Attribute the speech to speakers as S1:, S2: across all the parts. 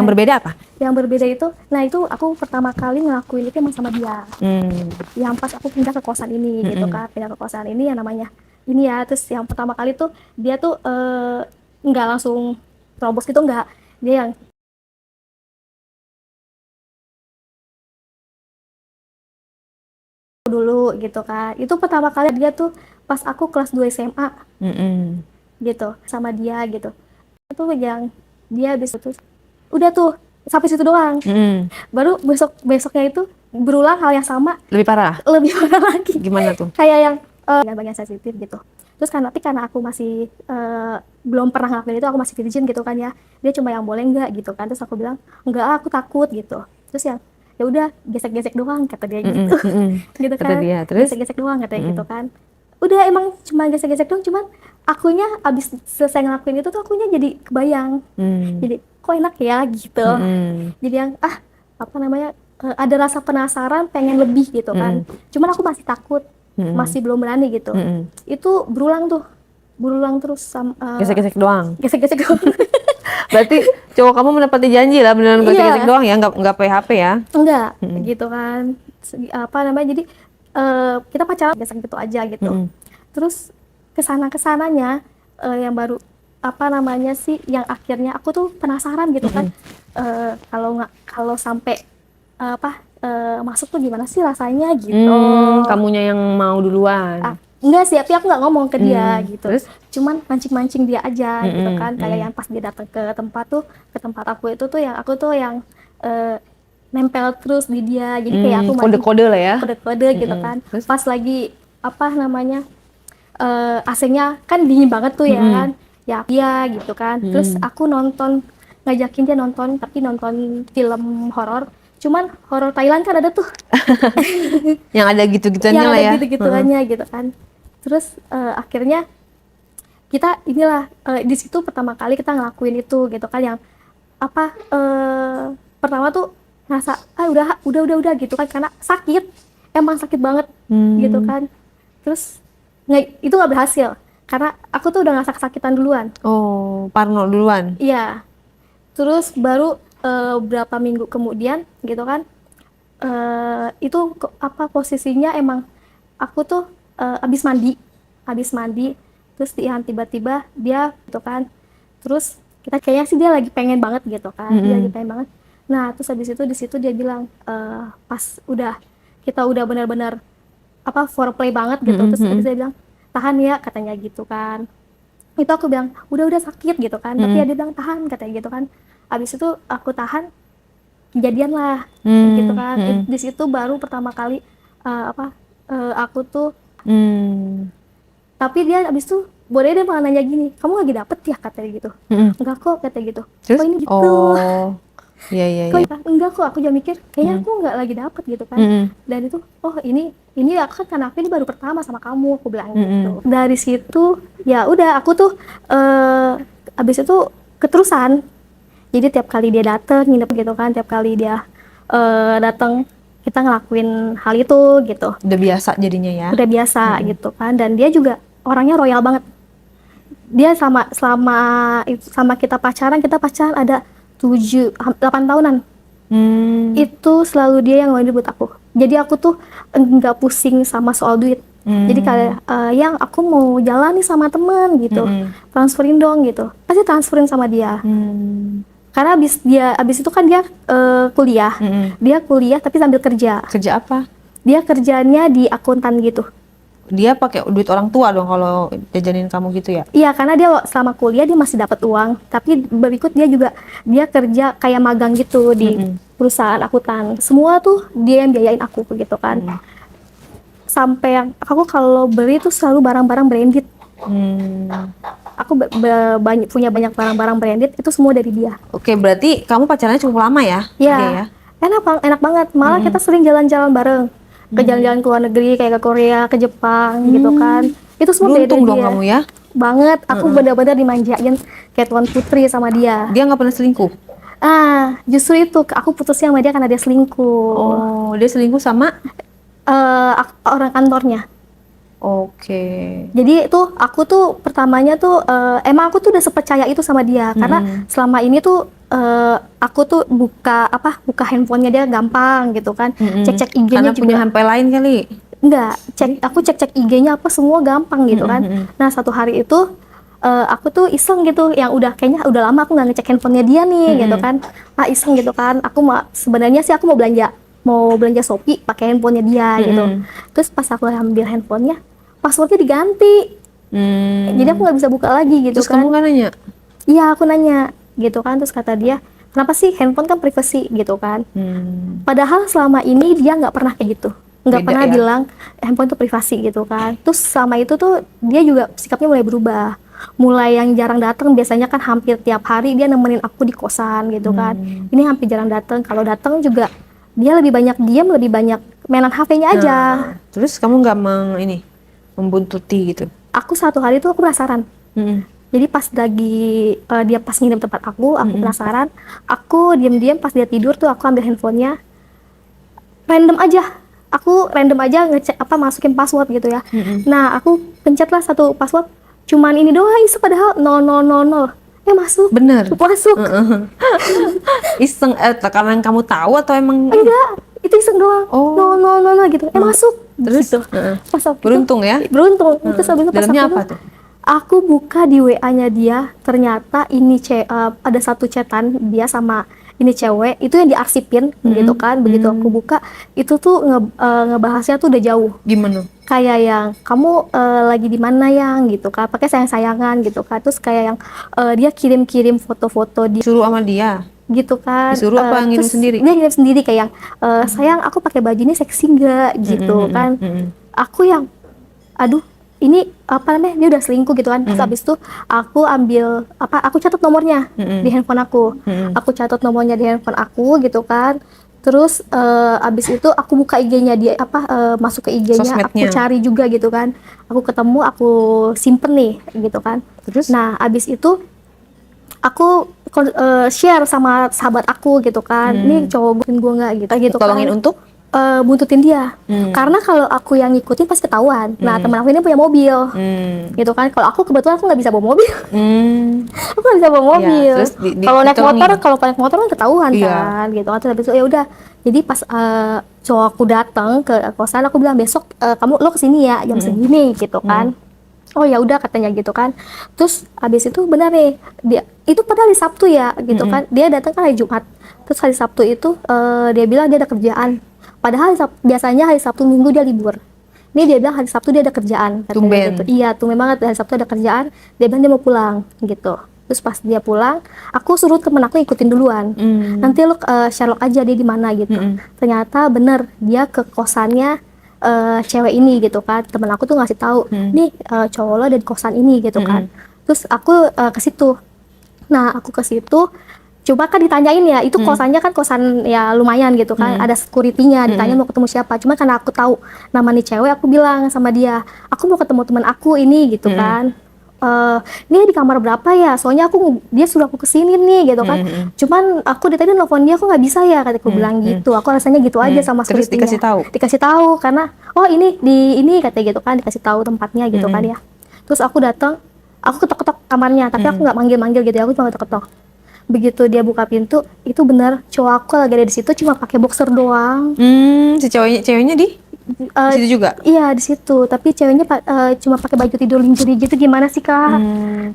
S1: Yang berbeda apa?
S2: Yang berbeda itu, nah itu aku pertama kali ngelakuin itu emang sama dia. Yang pas aku pindah ke kosan ini gitu kan, pindah ke kosan ini yang namanya ini ya. Terus yang pertama kali tuh dia tuh nggak langsung terobos gitu, nggak. Dia yang dulu gitu kan. Itu pertama kali dia tuh pas aku kelas 2 SMA gitu sama dia gitu. Itu yang dia habis itu udah tuh sampai situ doang. Baru besoknya itu berulang hal yang sama,
S1: Lebih parah?
S2: lebih parah lagi.
S1: Gimana tuh?
S2: Kayak yang bagian sensitif gitu. Terus karena aku masih belum pernah ngelakuin itu, aku masih virgin gitu kan ya. Dia cuma yang boleh enggak gitu kan. Terus aku bilang, "Enggak, aku takut." gitu. Terus yang ya udah gesek-gesek doang kata dia gitu. Gitu
S1: Kata
S2: kan.
S1: dia, terus?
S2: Gesek-gesek doang katanya gitu kan. Udah emang cuma gesek-gesek doang, cuman akunya abis selesai ngelakuin itu tuh akunya jadi kebayang. Jadi kok enak ya gitu. Jadi yang apa namanya, ada rasa penasaran pengen lebih gitu kan. Cuman aku masih takut, masih belum berani gitu. Itu berulang terus sama
S1: Gesek-gesek doang.
S2: gesek-gesek doang.
S1: Berarti cowok kamu menepati janji lah, beneran gesek-gesek
S2: Iya.
S1: doang ya, nggak PHP ya?
S2: Enggak gitu kan. Apa namanya, jadi kita pacaran gesek gitu aja gitu. Terus kesananya yang baru apa namanya sih, yang akhirnya aku tuh penasaran gitu kan. Kalau sampai masuk tuh gimana sih rasanya gitu.
S1: Kamunya yang mau duluan.
S2: Enggak sih, tapi aku nggak ngomong ke dia gitu.
S1: Terus?
S2: Cuman mancing-mancing dia aja gitu kan. Kayak yang pas dia datang ke tempat aku itu tuh yang aku tuh yang nempel terus di dia. Jadi kayak aku
S1: kode-kode lah ya.
S2: Kode-kode gitu kan.
S1: Terus?
S2: Pas lagi apa namanya, AC-nya kan dingin banget tuh ya kan. Ya dia gitu kan. Terus aku ngajakin dia nonton, tapi nonton film horor. Cuman horor Thailand kan ada tuh.
S1: Yang ada gitu-gituannya
S2: Yang
S1: lah
S2: ada
S1: ya.
S2: gitu-gituannya gitu kan. Terus akhirnya kita inilah di situ pertama kali kita ngelakuin itu gitu kan, yang apa pertama tuh ngerasa udah gitu kan, karena emang sakit banget gitu kan. Terus itu nggak berhasil karena aku tuh udah ngerasa kesakitan duluan.
S1: Oh, parno duluan.
S2: Iya. Terus baru berapa minggu kemudian gitu kan, itu apa posisinya emang aku tuh habis mandi terus tiba-tiba dia gitu kan. Terus kita kayaknya sih dia lagi pengen banget gitu kan. Dia lagi pengen banget. Nah terus habis itu di situ dia bilang pas kita udah benar-benar apa foreplay banget gitu. Terus habis dia bilang tahan ya katanya gitu kan. Itu aku bilang udah sakit gitu kan. Tapi dia bilang tahan katanya gitu kan. Habis itu aku tahan, kejadian lah gitu kan. Di situ baru pertama kali aku tuh tapi dia abis itu dia malah nanya gini, kamu lagi dapet ya katanya gitu. Enggak kok katanya gitu.
S1: Terus?
S2: Kok ini gitu.
S1: Oh iya.
S2: Enggak kok, aku juga mikir kayaknya aku nggak lagi dapet gitu kan. Dan itu ini aku kan, karena aku ini baru pertama sama kamu, aku bilang gitu. Dari situ ya udah aku tuh abis itu keterusan. Jadi tiap kali dia dateng nginep gitu kan, tiap kali dia datang kita ngelakuin hal itu gitu.
S1: Udah biasa jadinya ya?
S2: Udah biasa gitu kan. Dan dia juga orangnya royal banget. Dia sama kita pacaran ada 8 tahunan. Itu selalu dia yang ngeluarin buat aku. Jadi aku tuh nggak pusing sama soal duit. Jadi kayak yang aku mau jalan nih sama temen gitu, transferin dong gitu. Pasti transferin sama dia. Karena abis itu kan dia kuliah. Dia kuliah tapi sambil kerja.
S1: Kerja apa?
S2: Dia kerjanya di akuntan gitu.
S1: Dia pakai duit orang tua dong kalau jajanin kamu gitu ya?
S2: Iya, karena dia selama kuliah dia masih dapat uang, tapi berikut dia kerja kayak magang gitu di perusahaan akuntan. Semua tuh dia yang biayain aku gitu kan. Sampai yang aku kalau beli tuh selalu barang-barang branded. Aku punya banyak barang-barang branded, itu semua dari dia.
S1: Oke, berarti kamu pacarannya cukup lama ya?
S2: Iya.
S1: Okay, ya?
S2: Enak banget. Malah kita sering jalan-jalan bareng. Ke jalan-jalan ke luar negeri, kayak ke Korea, ke Jepang gitu kan. Itu semua
S1: beruntung
S2: dari
S1: dong
S2: dia.
S1: Kamu ya?
S2: Banget. Aku benar-benar dimanjain kayak tuan putri sama dia.
S1: Dia nggak pernah selingkuh?
S2: Justru itu. Aku putusnya sama dia karena dia selingkuh.
S1: Oh, dia selingkuh sama?
S2: Orang kantornya.
S1: Oke.
S2: Jadi itu aku tuh pertamanya tuh emang aku tuh udah sepercaya itu sama dia karena selama ini tuh aku tuh buka handphonenya dia gampang gitu kan. Cek-cek IG-nya
S1: Karena punya
S2: juga
S1: HP lain kali.
S2: enggak. Aku cek-cek IG-nya apa semua gampang gitu kan. Nah, satu hari itu aku tuh iseng gitu, yang kayaknya udah lama aku nggak ngecek handphonenya dia nih gitu kan. Iseng gitu kan. Sebenarnya sih aku mau belanja Shopee pakai handphonenya dia gitu. Terus pas aku ambil handphonenya, passwordnya diganti. Jadi aku nggak bisa buka lagi gitu.
S1: Terus
S2: kan.
S1: kamu kan nanya?
S2: Iya, aku nanya gitu kan. Terus kata dia, kenapa sih, handphone kan privacy gitu kan. Padahal selama ini dia nggak pernah kayak gitu, nggak
S1: Beda
S2: pernah
S1: ya?
S2: bilang handphone itu privasi gitu kan. Terus selama itu tuh dia juga sikapnya mulai berubah, mulai yang jarang datang. Biasanya kan hampir tiap hari dia nemenin aku di kosan gitu kan. Ini hampir jarang datang. Kalau datang juga dia lebih banyak diam, lebih banyak mainan HP-nya aja.
S1: Terus kamu nggak membuntuti gitu?
S2: Aku satu hari tuh aku penasaran. Jadi pas lagi dia pas nginep tempat aku penasaran. Aku diam-diam pas dia tidur tuh aku ambil handphonenya, random aja ngecek masukin password gitu ya. Nah, aku pencetlah satu password, cuman ini doang iseng, padahal 0000. Masuk.
S1: Bener?
S2: Masuk.
S1: Iseng, karena kamu tahu atau emang?
S2: Enggak, itu iseng doang.
S1: Oh.
S2: 0000 gitu. Masuk.
S1: Terus?
S2: Gitu. Pas waktu itu-
S1: Beruntung ya?
S2: Beruntung. Terus habis itu pas
S1: Dalamnya
S2: waktu
S1: apa
S2: itu,
S1: tuh?
S2: aku buka di WA-nya dia, ternyata ini ada satu chatan dia sama ini cewek, itu yang diarsipin gitu kan. Begitu aku buka, itu tuh ngebahasnya tuh udah jauh.
S1: Gimana?
S2: Kayak yang, kamu lagi di mana yang gitu kan, pakai sayang-sayangan gitu kan. Terus kayak yang dia kirim-kirim foto-foto di
S1: Suruh sama dia?
S2: gitu kan.
S1: Disuruh apa ngirim
S2: Terus
S1: sendiri?
S2: dia ngirim sendiri kayak yang, sayang aku pakai baju ini seksi nggak gitu kan. Aku yang, aduh ini apa namanya, dia udah selingkuh gitu kan. Terus abis itu aku ambil aku catat nomornya di handphone aku. Aku catat nomornya di handphone aku gitu kan. Terus abis itu aku buka IG-nya dia, masuk ke IG-nya, aku
S1: Sosmednya.
S2: cari juga gitu kan. Aku ketemu, aku simpen nih gitu kan.
S1: Terus?
S2: Nah, abis itu aku share sama sahabat aku gitu kan. Ini cowok gue nggak gitu
S1: Tolongin
S2: kan.
S1: untuk?
S2: Buntutin dia. Karena kalau aku yang ngikutin pasti ketahuan. Nah, teman aku ini punya mobil. Gitu kan. Kalau aku kebetulan aku nggak bisa bawa mobil. Aku nggak bisa bawa mobil.
S1: terus
S2: Kalau naik
S1: ditolongin.
S2: naik motor kan ketahuan
S1: Iya.
S2: kan. Gitu kan. Terus habis itu ya udah. Jadi pas cowok aku datang ke kosan, aku bilang besok lo kesini ya jam segini gitu kan. Oh ya udah katanya gitu kan. Terus habis itu benar nih, dia itu padahal hari Sabtu ya gitu kan. Dia datang kan hari Jumat. Terus hari Sabtu itu dia bilang dia ada kerjaan. Padahal biasanya hari Sabtu Minggu dia libur. Ini dia bilang hari Sabtu dia ada kerjaan katanya
S1: Tumben.
S2: gitu. Iya, tumben banget, hari Sabtu ada kerjaan. Dia bilang dia mau pulang gitu. Terus pas dia pulang, aku suruh temen aku ikutin duluan. Nanti lu Sherlock aja dia di mana gitu. Ternyata bener dia ke kosannya cewek ini gitu kan. Temen aku tuh ngasih tahu, nih cowok lo ada di kosan ini gitu kan. Terus aku ke situ. Nah, aku ke situ, coba kan ditanyain ya, itu kosannya kan kosan ya lumayan gitu kan, ada security-nya, ditanya mau ketemu siapa. Cuma karena aku tahu nama nih cewek, aku bilang sama dia, aku mau ketemu teman aku ini gitu kan. Ini di kamar berapa ya? Soalnya dia suruh aku kesini nih gitu kan. Cuman aku tadi nelfon dia, aku nggak bisa ya, kataku bilang gitu. Aku rasanya gitu aja sama
S1: Terus
S2: security-nya.
S1: dikasih tahu?
S2: Dikasih tahu karena ini di ini katanya gitu kan, dikasih tahu tempatnya gitu kan ya. Terus aku datang, aku ketok-ketok kamarnya, tapi aku nggak manggil-manggil gitu ya, aku cuma ketok-ketok. Begitu dia buka pintu, itu benar cowok aku lagi ada di situ, cuma pakai boxer doang.
S1: Si ceweknya di situ juga?
S2: Iya di situ, tapi ceweknya cuma pakai baju tidur lingerie gitu. Gimana sih kak?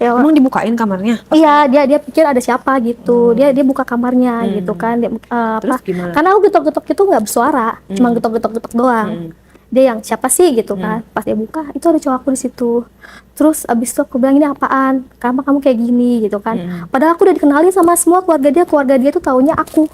S2: Ya,
S1: Emang dibukain kamarnya?
S2: iya dia pikir ada siapa gitu. Dia buka kamarnya gitu kan. Dia,
S1: Terus gimana?
S2: karena aku getok-getok itu nggak bersuara, cuma getok-getok doang. Dia yang siapa sih gitu kan. Pas dia buka, itu ada cowok aku di situ. Terus abis itu aku bilang, ini apaan? Kenapa kamu kayak gini gitu kan. Padahal aku udah dikenalin sama semua keluarga dia tuh taunya aku